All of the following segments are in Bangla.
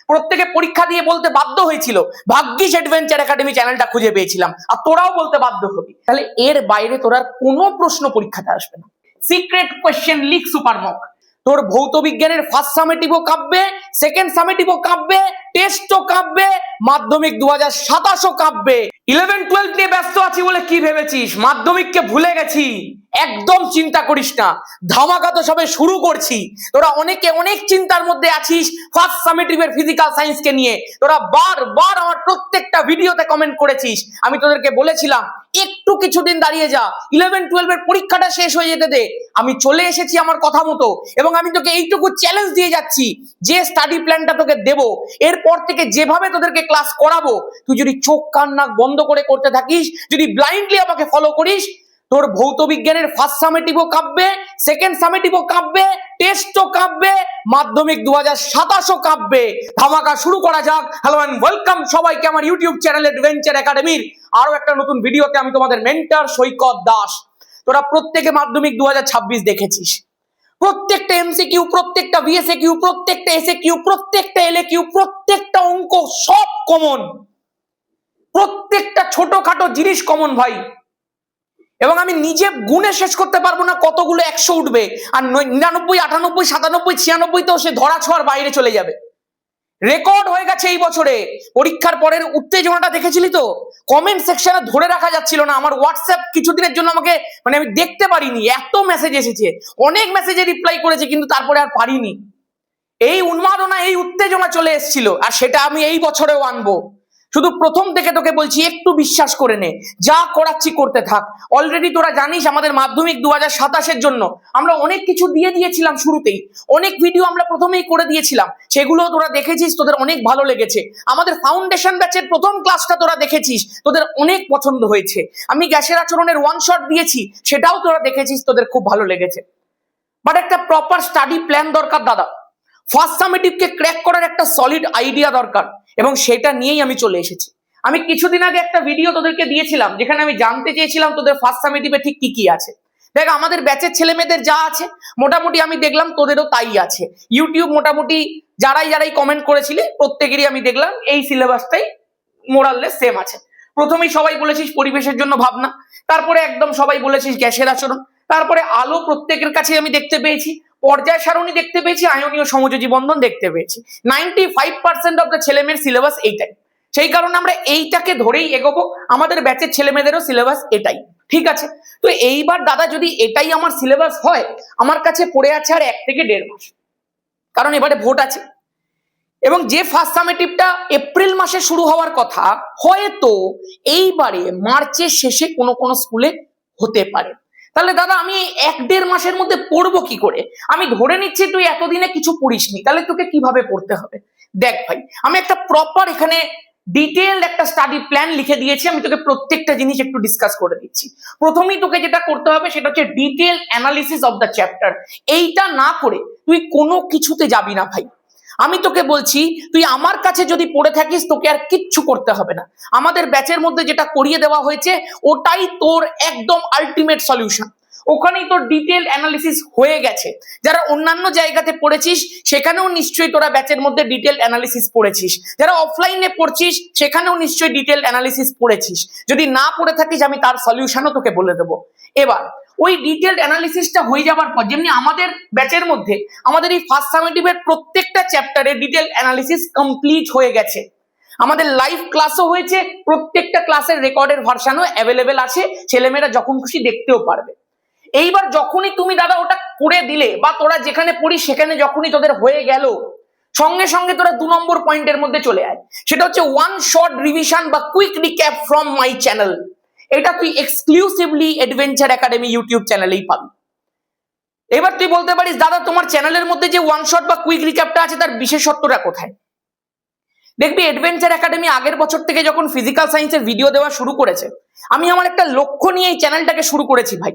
প্রত্যেকে পরীক্ষা দিয়ে বলতে বাধ্য হয়েছিল ভাগ্যিস অ্যাডভেঞ্চার একাডেমি চ্যানেলটা খুঁজে পেয়েছিলাম, আর তোরাও বলতে বাধ্য হবি। তাহলে এর বাইরে তোর আর কোনো প্রশ্ন পরীক্ষাতে আসবে না। সিক্রেট কোয়েশ্চেন লিখ সুপারমক। তোর ভৌত বিজ্ঞানের ফার্স্ট সামেটিভও কাঁপবে, সেকেন্ড সামেটিভও কাঁপবে, টেস্টও কাঁপবে, মাধ্যমিক 2027ও কাঁপবে। 11-12 নিয়ে ব্যস্ত আছি বলে কি ভেবেছিস মাধ্যমিককে ভুলে গেছি? একদম চিন্তা করিস না, ধামাকা তো সবে শুরু করছি। তোরা অনেকে অনেক চিন্তার মধ্যে আছিস ফার্স্ট সামেটিভের ফিজিক্যাল সায়েন্সকে নিয়ে। তোরা বারবার আমার প্রত্যেকটা ভিডিওতে কমেন্ট করেছিস। আমি তোদেরকে বলেছিলাম একটু কিছুদিন দাঁড়িয়ে যা, 11-12 এর পরীক্ষাটা শেষ হয়ে যেতে দে। আমি চলে এসেছি আমার কথা মতো, এবং আমি তোকে এইটুকু চ্যালেঞ্জ দিয়ে যাচ্ছি, যে স্টাডি প্ল্যানটা তোকে দেবো এরপর থেকে যেভাবে তোদেরকে ক্লাস করাবো, তুই যদি চোখ কান নাক বন্ধ করে করতে থাকিস, যদি ব্লাইন্ডলি আমাকে ফলো করিস, তোর ভৌত বিজ্ঞানের ফার্স্ট সামেটিভও কাঁপবে, সেকেন্ড সামেটিভও কাঁপবে, টেস্টও কাঁপবে, মাধ্যমিক 2027ও কাঁপবে। ধামাকা শুরু করা যাক। হ্যালো এন্ড ওয়েলকাম সবাইকে আমার ইউটিউব চ্যানেল অ্যাডভেঞ্চার একাডেমির আরো একটা নতুন ভিডিওতে। আমি তোমাদের মেন্টর সৈকত দাস। তোরা প্রত্যেকে মাধ্যমিক 2026 দেখেছিস, প্রত্যেকটা এমসিকিউ, প্রত্যেকটা ভিএসএকিউ, প্রত্যেকটা এসএকিউ, প্রত্যেকটা এলএকিউ, প্রত্যেকটা অঙ্ক সব কমন, প্রত্যেকটা ছোটখাটো জিনিস কমন ভাই। এবং আমি নিজে গুণে শেষ করতে পারবো না কতগুলো 100 উঠবে, আর 99, 98, 97, 96 তো সে ধরা ছোঁয়ার বাইরে চলে যাবে। রেকর্ড হয়ে গেছে এই বছরে। পরীক্ষার পরের উত্তেজনাটা দেখেছিলি তো? কমেন্ট সেকশনে ধরে রাখা যাচ্ছিল না। আমার হোয়াটসঅ্যাপ কিছুদিনের জন্য আমাকে আমি দেখতে পারিনি, এত মেসেজ এসেছে। অনেক মেসেজে রিপ্লাই করেছে, কিন্তু তারপরে আর পারিনি। এই উন্মাদনা, এই উত্তেজনা চলে এসেছিল, আর সেটা আমি এই বছরেও আনবো। শুধু প্রথম থেকে তোকে বলছি একটু বিশ্বাস করে নে, যা করাচ্ছি করতে থাক। অলরেডি তোরা জানিস আমাদের মাধ্যমিক 2027-এর জন্য আমরা অনেক কিছু দিয়ে দিয়েছিলাম শুরুতেই, অনেক ভিডিও আমরা প্রথমেই করে দিয়েছিলাম, সেগুলো তোরা দেখেছিস, তোদের অনেক ভালো লেগেছে। আমাদের ফাউন্ডেশন ব্যাচের প্রথম ক্লাসটা তোরা দেখেছিস, তোদের অনেক পছন্দ হয়েছে। আমি গ্যাসের আচরণের ওয়ান শট দিয়েছি, সেটাও তোরা দেখেছিস, তোদের খুব ভালো লেগেছে। বাট একটা প্রপার স্টাডি প্ল্যান দরকার দাদা। ফার্স্ট সামেটিভকে ক্র্যাক করার একটা সলিড আইডিয়া দরকার, এবং সেটা নিয়েই আমি চলে এসেছি। আমি কিছুদিন আগে একটা ভিডিও তোদেরকে দিয়েছিলাম, যেখানে আমি জানতে চেয়েছিলাম তোদের ফার্স্ট সামেটিভে ঠিক কি কি আছে। দেখ, আমাদের ব্যাচের ছেলে মেয়েদের যা আছে মোটামুটি আমি দেখলাম তোদেরও তাই আছে। ইউটিউব মোটামুটি যারাই কমেন্ট করেছিলি প্রত্যেকেরই আমি দেখলাম এই সিলেবাসটাই মোরাললেস সেম আছে। প্রথমেই সবাই বলেছিস পরিবেশের জন্য ভাবনা, তারপরে একদম সবাই বলেছিস গ্যাসের আচরণ, তারপরে আলো প্রত্যেকের কাছে আমি দেখতে পেয়েছি, পর্যায় সারণী দেখতে পেয়েছি, আয়নীয় সমযোজী বন্ধন দেখতে পেয়েছি। 95% অফ দ্য ছেলে মেয়ের সিলেবাস এইটাই। সেই কারণে আমরা এইটাকে ধরেই এগোবো। আমাদের ব্যাচের ছেলে মেয়েদেরও সিলেবাস এটাই, ঠিক আছে? তো এইবার দাদা যদি এটাই আমার সিলেবাস হয়, আমার কাছে পড়ে আছে আর 1 থেকে 1.5 মাস, কারণ এবারে ভোট আছে। এবং যে ফার্স্ট সামেটিভটা এপ্রিল মাসে শুরু হওয়ার কথা, হয়তো এইবারে মার্চের শেষে কোনো স্কুলে হতে পারে। তাহলে দাদা আমি 1-1.5 মাসের মধ্যে পড়বো কি করে? আমি ধরে নিচ্ছি তুই এতদিনে কিছু পড়িসনি, তাহলে তোকে কিভাবে পড়তে হবে? দেখ ভাই, আমি একটা প্রপার এখানে ডিটেইলড একটা স্টাডি প্ল্যান লিখে দিয়েছি। আমি তোকে প্রত্যেকটা জিনিস একটু ডিসকাস করে দিচ্ছি। প্রথমেই তোকে যেটা করতে হবে সেটা হচ্ছে detail analysis of the chapter. এইটা না করে তুই কোনো কিছুতে যাবি না ভাই। আমি তোকে বলছি, তুই আমার কাছে যদি পড়ে থাকিস তোকে আর কিচ্ছু করতে হবে না। আমাদের ব্যাচের মধ্যে যেটা করিয়ে দেওয়া হয়েছে ওটাই তোর একদম আলটিমেট সলিউশন। ওখানেই তোর ডিটেল অ্যানালিসিস হয়ে গেছে। যারা অন্যান্য জায়গাতে পড়েছিস সেখানেও নিশ্চয়ই তোরা ব্যাচের মধ্যে ডিটেল অ্যানালিসিস পড়েছিস। যারা অফলাইনে পড়ছিস সেখানেও নিশ্চয়ই ডিটেল অ্যানালিসিস পড়েছিস। যদি না পড়ে থাকিস আমি তার সলিউশনও তোকে বলে দেবো। এবার ওই ডিটেলড অ্যানালিসিসটা হয়ে যাওয়ার পর, যেমনি আমাদের ব্যাচের মধ্যে আমাদের এই ফার্স্ট সামেটিভের প্রত্যেকটা চ্যাপ্টারে ডিটেল অ্যানালিসিস কমপ্লিট হয়ে গেছে। আমাদের লাইভ ক্লাসও হয়েছে, প্রত্যেকটা ক্লাসের রেকর্ডের ভার্সনও অ্যাভেলেবেল আছে, ছেলেমেয়েরা যখন খুশি দেখতেও পারবে। এইবার যখনই তুমি দাদা ওটা করে দিলে, বা তোরা যেখানে পড়িস সেখানে যখনই তোদের হয়ে গেল, সঙ্গে সঙ্গে তোরা 2 নম্বর পয়েন্টের মধ্যে চলে আয়। সেটা হচ্ছে ওয়ান শর্ট রিভিশন বা quick recap from my channel. এটা তুই এক্সক্লুসিভলি অ্যাডভেঞ্চার একাডেমি ইউটিউব চ্যানেলেই পাবি। এবার তুই বলতে পারিস দাদা তোমার চ্যানেলের মধ্যে যে ওয়ান শট বা কুইক রিক্যাপটা আছে তার বিশেষত্বটা কোথায়? দেখবি অ্যাডভেঞ্চার একাডেমি আগের বছর থেকে যখন ফিজিক্যাল সায়েন্সের ভিডিও দেওয়া শুরু করেছে, আমি আমার একটা লক্ষ্য নিয়ে এই চ্যানেলটাকে শুরু করেছি ভাই।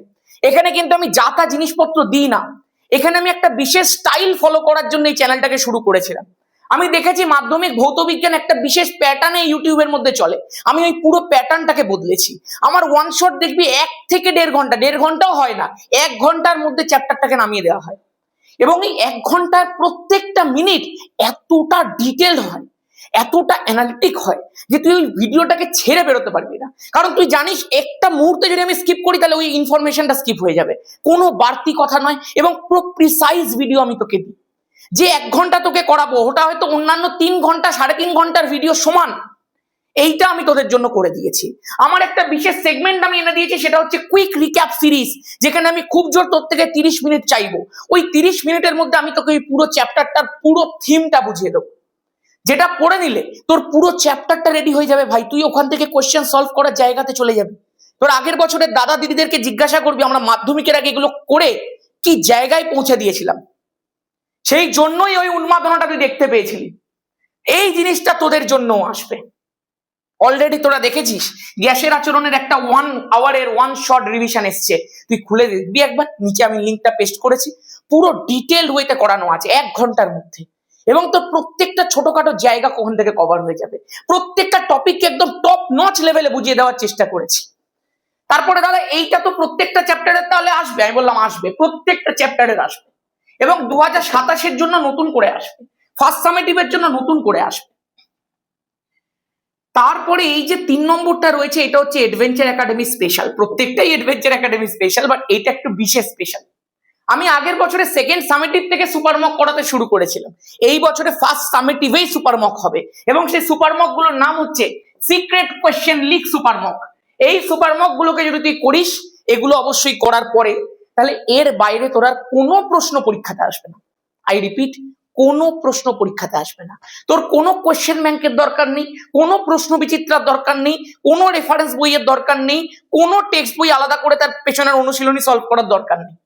এখানে কিন্তু আমি যা তা জিনিসপত্র দিই না, এখানে আমি একটা বিশেষ স্টাইল ফলো করার জন্য এই চ্যানেলটাকে শুরু করেছিলাম। আমি দেখেছি মাধ্যমিক ভৌত বিজ্ঞান একটা বিশেষ প্যাটার্নে ইউটিউবের মধ্যে চলে, আমি ওই পুরো প্যাটার্নটাকে বদলেছি। আমার ওয়ান শট দেখবি 1 থেকে 1.5 ঘন্টা, 1.5 ঘন্টাও হয় না, 1 ঘন্টার মধ্যে চ্যাপ্টারটাকে নামিয়ে দেওয়া হয়। এবং এই 1 ঘন্টার প্রত্যেকটা মিনিট এতটা ডিটেল হয়, এতটা অ্যানালিটিক হয় যে তুই ওই ভিডিওটাকে ছেড়ে বেরোতে পারবি না। কারণ তুই জানিস একটা মুহূর্তে যদি আমি স্কিপ করি তাহলে ওই ইনফরমেশনটা স্কিপ হয়ে যাবে, কোনো বাড়তি কথা নয়, এবং পুরো প্রিসাইজ ভিডিও আমি তোকে দিই। যে 1 ঘন্টা তোকে করাবো ওটা হয়তো অন্যান্য 3 ঘন্টা 3.5 ঘন্টার ভিডিও সমান, এইটা আমি তোদের জন্য করে দিয়েছি। আমার একটা বিশেষ সেগমেন্ট আমি এনে দিয়েছি, সেটা হচ্ছে কুইক রিক্যাপ সিরিজ, যেখানে আমি খুব জোর তোর থেকে 30 মিনিট চাইবো। ওই 30 মিনিটের মধ্যে আমি তোকে ওই পুরো চ্যাপ্টারটার পুরো থিমটা বুঝিয়ে দেবো, যেটা পড়ে নিলে তোর পুরো চ্যাপ্টারটা রেডি হয়ে যাবে ভাই। তুই ওখান থেকে কোশ্চেন সলভ করার জায়গাতে চলে যাবি। তোর আগের বছরের দাদা দিদিদেরকে জিজ্ঞাসা করবি আমরা মাধ্যমিকের আগে এগুলো করে কি জায়গায় পৌঁছে দিয়েছিলাম, সেই জন্যই ওই উন্মাদনাটা তুই দেখতে পেয়েছিলি। এই জিনিসটা তোদের জন্য আসবে। অলরেডি তোরা দেখেছিস গ্যাসের আচরণের একটা 1 আওয়ারের 1 শর্ট রিভিশন এসছে, তুই খুলে দেখবি একবার, নিচে আমি লিঙ্কটা পেস্ট করেছি। পুরো ডিটেল ওয়েতে করানো আছে 1 ঘন্টার মধ্যে, এবং তোর প্রত্যেকটা ছোটখাটো জায়গা ওখান থেকে কভার হয়ে যাবে। প্রত্যেকটা টপিককে একদম টপ নচ লেভেলে বুঝিয়ে দেওয়ার চেষ্টা করেছি। তারপরে দাদা এইটা তো প্রত্যেকটা চ্যাপ্টারের তাহলে আসবে, আমি বললাম আসবে, প্রত্যেকটা চ্যাপ্টারের আসবে, এবং 2027-এর জন্য নতুন করে আসবে, ফার্স্ট সামেটিভের জন্য নতুন করে আসবে। তারপরে এই যে 3 নম্বরটা রয়েছে, এটা হচ্ছে অ্যাডভেঞ্চার একাডেমি স্পেশাল। প্রত্যেকটাই অ্যাডভেঞ্চার একাডেমি স্পেশাল, বাট এটা একটু বিশেষ স্পেশাল। আমি আগের বছরে সেকেন্ড সামেটিভ থেকে সুপার মক করাতে শুরু করেছিলাম, এই বছরে ফার্স্ট সামেটিভেই সুপার মক হবে, এবং সেই সুপার মক গুলোর নাম হচ্ছে secret question leak super mock. এই সুপার মক গুলোকে যদি তুই করিস, এগুলো অবশ্যই করার পরে, তাহলে এর বাইরে তোর আর কোনো প্রশ্ন পরীক্ষাতে আসবে না। আই রিপিট, কোনো প্রশ্ন পরীক্ষাতে আসবে না। তোর কোনো কোয়েশ্চেন ব্যাংকের দরকার নেই, কোনো প্রশ্ন বিচিত্রার দরকার নেই, কোনো রেফারেন্স বইয়ের দরকার নেই, কোনো টেক্সট বই আলাদা করে তার পেছনের অনুশীলনী সলভ করার দরকার নেই।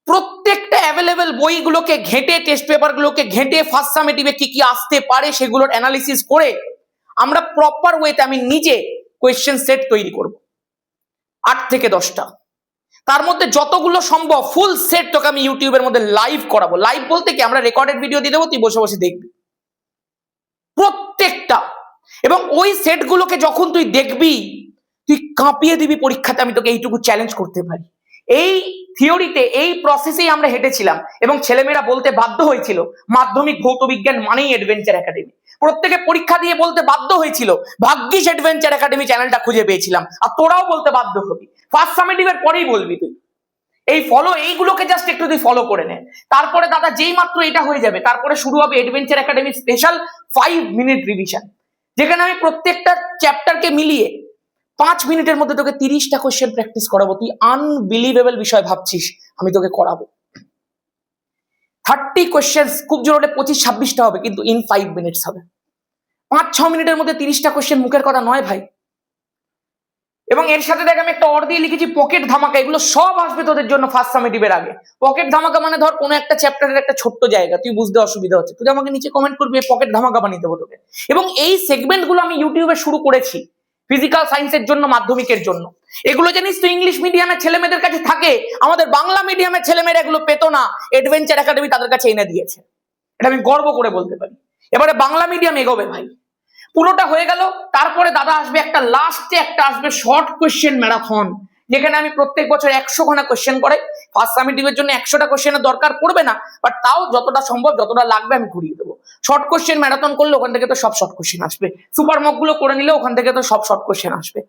প্রত্যেকটা অ্যাভেলেবেল বইগুলোকে ঘেঁটে, টেস্ট পেপার গুলোকে ঘেঁটে, ফার্স্ট সামেটিভে কি কি আসতে পারে সেগুলোর অ্যানালিসিস করে আমরা প্রপার ওয়েতে আমি নিজে কোয়েশ্চেন সেট তৈরি করব 8 থেকে 10টা। তার মধ্যে যতগুলো সম্ভব ফুল সেট তোকে আমি ইউটিউবের মধ্যে লাইভ করাবো। লাইভ বলতে কি, আমরা রেকর্ডেড ভিডিও দিয়ে দেবো, তুই বসে বসে দেখবি প্রত্যেকটা। এবং ওই সেটগুলোকে যখন তুই দেখবি তুই কাঁপিয়ে দিবি পরীক্ষাতে, আমি তোকে এইটুকু চ্যালেঞ্জ করতে পারি। এই থিওরিতে, এই প্রসেসেই আমরা হেঁটেছিলাম, এবং ছেলেমেয়েরা বলতে বাধ্য হয়েছিল মাধ্যমিক ভৌত বিজ্ঞান মানেই অ্যাডভেঞ্চার একাডেমি। প্রত্যেকে পরীক্ষা দিয়ে বলতে বাধ্য হয়েছিল ভাগ্যিস অ্যাডভেঞ্চার একাডেমি চ্যানেলটা খুঁজে পেয়েছিলাম, আর তোরাও বলতে বাধ্য হবি। ফার্স্ট সামেটিভের পরেই বলবি তুই। এই ফলো, এইগুলোকে জাস্ট একটু তুই ফলো করে নে। তারপরে দাদা যেই মাত্র এটা হয়ে যাবে, তারপরে শুরু হবে adventure academy special 5 minute revision, যেখানে আমি প্রত্যেকটা চ্যাপ্টারকে মিলিয়ে 5 মিনিটের মধ্যে তোকে 30টা কোশ্চেন প্র্যাকটিস করাবো। তুই আনবিলিভেবল বিষয় ভাবছিস, আমি তোকে করাবো। 30 কোশ্চেন, খুব জোর হলে 25-26টা হবে, কিন্তু ইন 5 মিনিটস হবে। 5-6 মিনিটের মধ্যে 30টা কোশ্চেন মুখের কথা নয় ভাই। এবং এর সাথে দেখ আমি একটা অর দিয়ে লিখেছি পকেট ধামাকা, এগুলো সব আসবে তোদের জন্য ফার্স্ট সামেটিভের আগে। পকেট ধামাকা মানে ধর কোনো একটা চ্যাপ্টারের একটা ছোট্ট জায়গা তুই বুঝতে অসুবিধা হচ্ছে, তুই আমাকে নিচে কমেন্ট করবি, পকেট ধামাকা বানিয়ে দেবো তোকে। এবং এই সেগমেন্ট গুলো আমি ইউটিউবে শুরু করেছি ফিজিক্যাল সায়েন্সের জন্য, মাধ্যমিকের জন্য। এগুলো জানিস তো ইংলিশ মিডিয়ামের ছেলেমেয়েদের কাছে থাকে, আমাদের বাংলা মিডিয়ামের ছেলেমেয়েরা এগুলো পেতো না, অ্যাডভেঞ্চার একাডেমি তাদের কাছে এনে দিয়েছে। এটা আমি গর্ব করে বলতে পারি। এবারে বাংলা মিডিয়াম এগোবে ভাই, পুরোটা হয়ে গেল। তারপরে দাদা আসবে একটা লাস্টে, একটা আসবে শর্ট কোশ্চেন ম্যারাথন, যেখানে আমি প্রত্যেক বছর 100 খানা কোশ্চেন করাই। ফার্স্ট সামেটিভের জন্য 100টা কোশ্চেনের দরকার পড়বে না, বাট তাও যতটা সম্ভব, যতটা লাগবে আমি ঘুরিয়ে দেবো। শর্ট কোশ্চেন ম্যারাথন করলে ওখান থেকে তো সব শর্ট কোশ্চেন আসবে, সুপার মক গুলো করে নিলে ওখান থেকে তো সব শর্ট কোশ্চেন আসবে।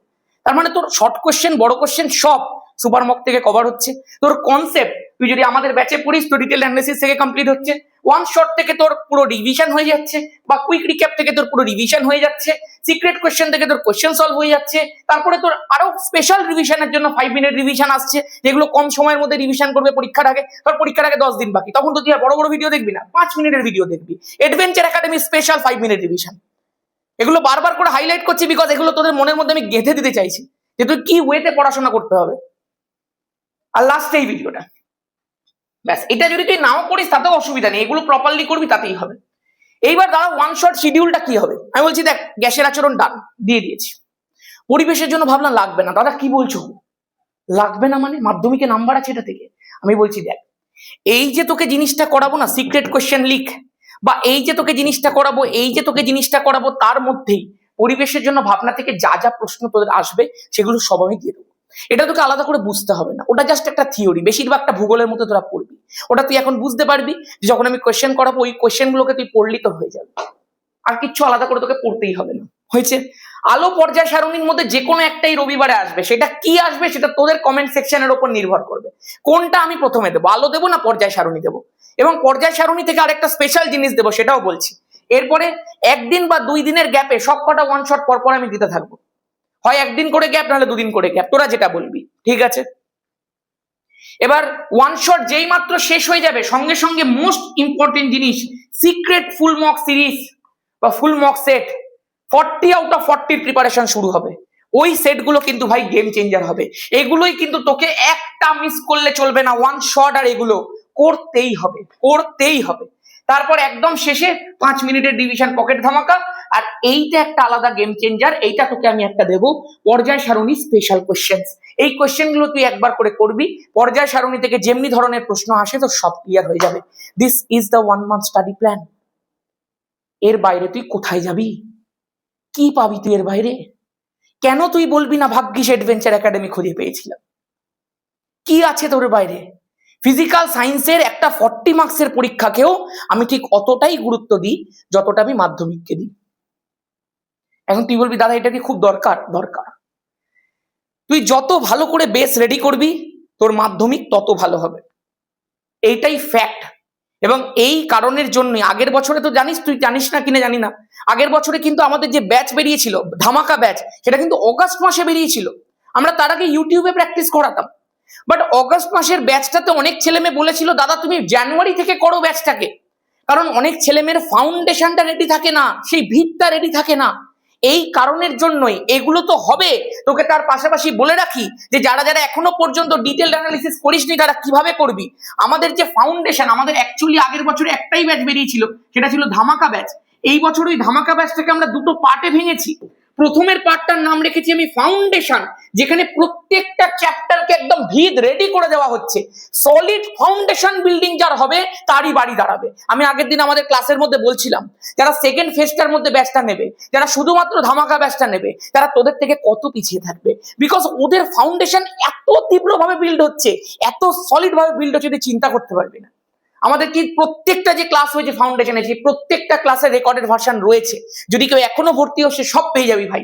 তার মানে তোর শর্ট কোশ্চেন, বড় কোশ্চেন সব সুপার মক থেকে কভার হচ্ছে। তোর কনসেপ্ট তুই যদি আমাদের ব্যাচে পড়িস তো ডিটেল অ্যানালিসিস থেকে কমপ্লিট হচ্ছে, 1 শট থেকে তোর পুরো রিভিশন হয়ে যাচ্ছে, বা কুইক রিক্যাপ থেকে তোর পুরো রিভিশন হয়ে যাচ্ছে, সিক্রেট কোশ্চেন থেকে তোর কোশ্চেন সলভ হয়ে যাচ্ছে। তারপরে তোর আরো স্পেশাল রিভিশনের জন্য 5 মিনিট রিভিশন আসছে, যেগুলো কম সময়ের মধ্যে রিভিশন করবে পরীক্ষার আগে। তোর পরীক্ষার আগে 10 দিন বাকি, তখন তো তুই আর বড় বড় ভিডিও দেখবি না, 5 মিনিটের ভিডিও দেখবি। Adventure academy special 5 minute revision, এগুলো বারবার করে হাইলাইট করছি বিকজ এগুলো তোদের মনের মধ্যে আমি গেঁথে দিতে চাইছি যে তুই কি ওয়েতে পড়াশোনা করতে হবে। আর লাস্ট এই ভিডিওটা, ব্যাস, এটা যদি তুই নাও করিস তাতেও অসুবিধা নেই, এগুলো প্রপারলি করবি তাতেই হবে। এইবার দাঁড়া 1 শট শিডিউলটা কি হবে। আমি বলছি দেখ, গ্যাসের আচরণ ডান দিয়ে দিয়েছি, পরিবেশের জন্য ভাবলাম লাগবে না। দাদা কি বলছো, লাগবে না মানে মাধ্যমিকে নাম্বার আছে এটা থেকে? আমি বলছি দেখ, এই যে তোকে জিনিসটা করাবো না, সিক্রেট কোশ্চেন লিক, বা এই যে তোকে জিনিসটা করাবো, এই যে তোকে জিনিসটা করাবো, তার মধ্যেই পরিবেশের জন্য ভাবনা থেকে যা যা প্রশ্ন তোদের আসবে সেগুলো সব আমি দিয়ে দেবো। এটা তোকে আলাদা করে বুঝতে হবে না, ওটা জাস্ট একটা থিওরি, বেশিরভাগটা ভূগোলের মতো তোরা পড়বি। ওটা তুই এখন বুঝতে পারবি যে যখন আমি কোয়েশ্চেন করাবো ওই কোয়েশ্চেন গুলোকে তুই পড়লি তো হয়ে যাবে, আর কিচ্ছু আলাদা করে তোকে পড়তেই হবে না। হয়েছে? আলো পর্যায় সারণীর মধ্যে যে কোনো একটাই রবিবারে আসবে, সেটা কি আসবে সেটা তোদের কমেন্ট সেকশনের উপর নির্ভর করবে কোনটা আমি প্রথমে দেবো, আলো দেবো না পর্যায় সারণী দেবো। এবং পর্যায় সারণী থেকে আরেকটা স্পেশাল জিনিস দেবো, সেটাও বলছি। এরপরে একদিন বা 2 দিনের গ্যাপে সব কটা ওয়ান শট পর আমি দিতে থাকবো, হয় একদিন করে গ্যাপ নাহলে 2 দিন করে গ্যাপ, তোরা যেটা বলবি। ঠিক আছে? এবার ওয়ান শট যেই মাত্র শেষ হয়ে যাবে সঙ্গে সঙ্গে মোস্ট ইম্পর্টেন্ট জিনিস, সিক্রেট ফুল মক সিরিজ বা full mock set 40 out of 40 preparation শুরু হবে। ওই সেটগুলো কিন্তু ভাই গেম চেঞ্জার হবে। এগুলোই কিন্তু তোকে একটা মিস করলে চলবে না, ওয়ান শট আর এগুলো করতেই হবে, করতেই হবে। তারপর একদম শেষে 5 মিনিটের ডিভিশন পকেট ধামাকা, আর এইটা একটা আলাদা গেম চেঞ্জার। এইটা তোকে আমি একটা দেবো, পর্যায় সারণী স্পেশাল কোশ্চেন। এই কোশ্চেন গুলো তুই একবার করে করবি, পর্যায় সারণী থেকে যেমনি ধরনের প্রশ্ন আসে তো সব ক্লিয়ার হয়ে যাবে। This is the 1 month study plan. এর বাইরে তুই কোথায় যাবি? কি পাবি তুই এর বাইরে? কেন তুই বলবি না ভাগ্যিস অ্যাডভেঞ্চার একাডেমি খুঁজে পেয়েছিলাম? কি আছে তোর বাইরে? ফিজিক্যাল সায়েন্সের একটা 40 মার্কসের পরীক্ষাকেও আমি ঠিক অতটাই গুরুত্ব দিই যতটা আমি মাধ্যমিককে দিই। এখন তুই বলবি দাদা এটা কি খুব দরকার? দরকার। তুই যত ভালো করে বেস রেডি করবি তোর মাধ্যমিক তত ভালো হবে, এইটাই ফ্যাক্ট। এবং এই কারণের জন্যই আগের বছরে তো জানিস, তুই জানিস না কিনা জানি না, আগের বছরে কিন্তু আমাদের যে ব্যাচ বেরিয়েছিল ধামাকা ব্যাচ, সেটা কিন্তু অগাস্ট মাসে বেরিয়েছিল। আমরা তার আগে ইউটিউবে প্র্যাকটিস করাতাম, বাট অগাস্ট মাসের ব্যাচটাতে অনেক ছেলে মেয়ে বলেছিল দাদা তুমি জানুয়ারি থেকে করো ব্যাচটাকে, কারণ অনেক ছেলে মেয়ের ফাউন্ডেশনটা রেডি থাকে না, সেই ভিতটা রেডি থাকে না। এই কারণের জন্যই এগুলো তো হবে। তোকে তার পাশাপাশি বলে রাখি যে যারা যারা এখনো পর্যন্ত ডিটেইলড অ্যানালিসিস করিসনি তারা কিভাবে করবি। আমাদের যে ফাউন্ডেশন, আমাদের অ্যাকচুয়ালি আগের বছরে একটাই ব্যাচ বেরিয়েছিল, সেটা ছিল ধামাকা ব্যাচ। এই বছর ওই ধামাকা ব্যাচটাকে আমরা দুটো পার্টে ভেঙেছি। প্রথমের পার্টটার নাম রেখেছি আমি ফাউন্ডেশন, যেখানে প্রত্যেকটা চ্যাপ্টারকে একদম ভিত রেডি করে দেওয়া হচ্ছে। সলিড ফাউন্ডেশন বিল্ডিং যার হবে তারই বাড়ি দাঁড়াবে। আমি আগের দিন আমাদের ক্লাসের মধ্যে বলছিলাম যারা সেকেন্ড ফেজটার মধ্যে ব্যাচটা নেবে, যারা শুধুমাত্র ধামাকা ব্যাচটা নেবে, তারা তোদের থেকে কত পিছিয়ে থাকবে, বিকজ ওদের ফাউন্ডেশন এত তীব্রভাবে বিল্ড হচ্ছে, এত সলিড ভাবে বিল্ড হচ্ছে, তুই চিন্তা করতে পারবি না। আমাদের কি প্রত্যেকটা যে ক্লাস হয়েছে ফাউন্ডেশনে, সেই প্রত্যেকটা ক্লাসের রেকর্ডেড ভার্সন রয়েছে, যদি কেউ এখনো ভর্তি হোক সে সব পেয়ে যাবি ভাই।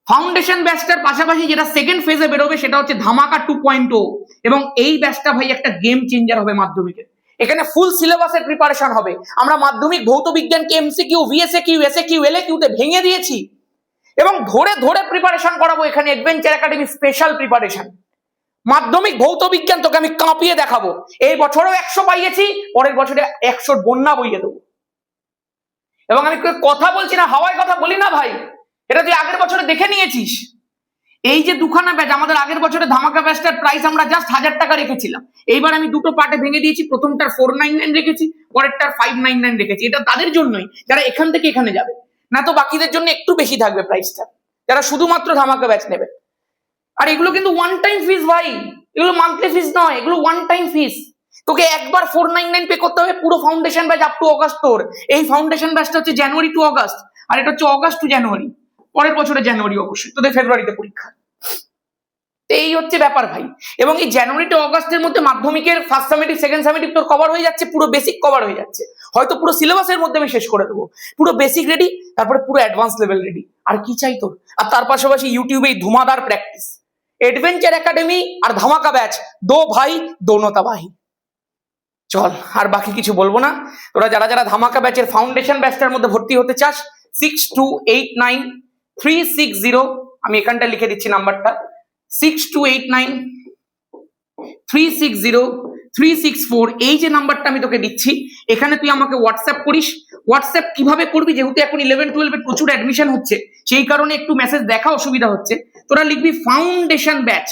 ফাউন্ডেশন ব্যাচটার পাশাপাশি যেটা সেকেন্ড ফেজে বেরোবে সেটা হচ্ছে ধামাকা 2.0, এবং এই ব্যাচটা ভাই একটা গেম চেঞ্জার হবে মাধ্যমিকের। এখানে ফুল সিলেবাসের প্রিপারেশন হবে। আমরা মাধ্যমিক ভৌত বিজ্ঞানকে এমসিকিউ, ভিএসএকিউ, এসএকিউ, এলএকিউতে ভেঙে দিয়েছি এবং ধরে ধরে প্রিপারেশন করাবো এখানে অ্যাডভেঞ্চার একাডেমি স্পেশাল প্রিপারেশন। মাধ্যমিক ভৌত বিজ্ঞান তোকে আমি কাঁপিয়ে দেখাবো। এই বছরও 100 পাইয়েছি, পরের বছরে 100 বন্যা বইয়ে দেবো। এবং আমি কথা বলছি না, হাওয়ায় কথা বলি না ভাই, এটা তুই আগের বছরে দেখে নিয়েছিস। এই যে দুখানা ব্যাচ, আমাদের আগের বছরে ধামাকা ব্যাচটার প্রাইস আমরা জাস্ট 1000 টাকা রেখেছিলাম, এইবার আমি দুটো পার্টে ভেঙে দিয়েছি। প্রথমটার 499 রেখেছি, পরেরটার 599 রেখেছি। এটা তাদের জন্যই যারা এখান থেকে এখানে যাবে, না তো বাকিদের জন্য একটু বেশি থাকবে প্রাইসটা, যারা শুধুমাত্র ধামাকা ব্যাচ নেবে। আর এগুলো কিন্তু ওয়ান টাইম ফিস ভাই, এগুলো মান্থলি ফিস নয়, এগুলো ওয়ান টাইম ফিস। তোকে একবার 499 পে করতে হবে পুরো foundation batch up to August. তোর এই ফাউন্ডেশন ব্যাচটা হচ্ছে জানুয়ারি টু অগাস্ট, আর এটা হচ্ছে অগাস্ট টু জানুয়ারি, পরের বছরে জানুয়ারি, অবশ্যই তোদের ফেব্রুয়ারিতে পরীক্ষা। এই হচ্ছে ব্যাপার ভাই। এবং এই জানুয়ারি টু অগাস্টের মধ্যে মাধ্যমিকের ফার্স্ট সামেটিভ, সেকেন্ড সামেটিভ তোর কভার হয়ে যাচ্ছে, পুরো বেসিক কভার হয়ে যাচ্ছে। হয়তো পুরো সিলেবাসের মধ্যে আমি শেষ করে দেবো, পুরো বেসিক রেডি, তারপরে পুরো অ্যাডভান্স লেভেল রেডি। আর কি চাই তোর? আর তার পাশাপাশি ইউটিউবে ধুমাদার প্র্যাকটিস। এডভেঞ্চার একাডেমি আর ধামাকা ব্যাচ, দো ভাই দোনো তাবাহি। চল, আর বাকি কিছু বলবো না। তোরা যারা যারা ধামাকা ব্যাচের ফাউন্ডেশন ব্যাচটার মধ্যে ভর্তি হতে চাস, 6289360360, আমি এখানটা লিখে দিচ্ছি নাম্বারটা, 6289360364, এই যে নাম্বারটা আমি তোকে দিচ্ছি, এখানে তুই আমাকে হোয়াটসঅ্যাপ করিস। হোয়াটসঅ্যাপ কিভাবে করবি, যেহেতু এখন 11-12 প্রচুর অ্যাডমিশন হচ্ছে, সেই কারণে একটু মেসেজ দেখা অসুবিধা হচ্ছে। তোরা লিখবি ফাউন্ডেশন ব্যাচ,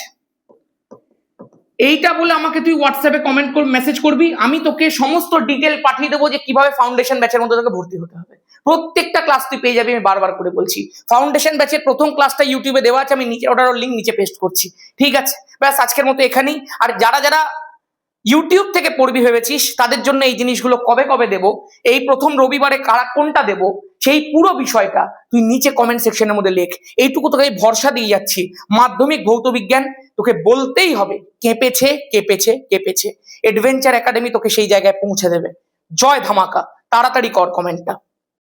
এইটা বলে আমাকে তুই হোয়াটসঅ্যাপে কমেন্ট করে মেসেজ করবি। আমি তোকে সমস্ত ডিটেল পাঠিয়ে দেবো যে কিভাবে ফাউন্ডেশন ব্যাচের মধ্যে তোকে ভর্তি হতে হবে। প্রত্যেকটা ক্লাস তুই পেয়ে যাবি, আমি বারবার করে বলছি। ফাউন্ডেশন ব্যাচের প্রথম ক্লাসটা ইউটিউবে দেওয়া আছে, আমি নিচে ওটার লিঙ্ক নিচে পেস্ট করছি। ঠিক আছে, ব্যাস আজকের মতো এখানেই। আর যারা যারা ইউটিউব থেকে পড়বি ভেবেছিস, তাদের জন্য এই জিনিসগুলো কবে কবে দেবো, এই প্রথম রবিবারে কারা কোনটা দেবো, সেই পুরো বিষয়টা তুই নিচে কমেন্ট সেকশনের মধ্যে লেখ। এইটুকু তোকে আমি ভরসা দিয়ে যাচ্ছি, মাধ্যমিক ভৌত বিজ্ঞান তোকে বলতেই হবে কেঁপেছে কেঁপেছে কেঁপেছে। এডভেঞ্চার একাডেমি তোকে সেই জায়গায় পৌঁছে দেবে। জয় ধামাকা, তাড়াতাড়ি কর কমেন্টটা।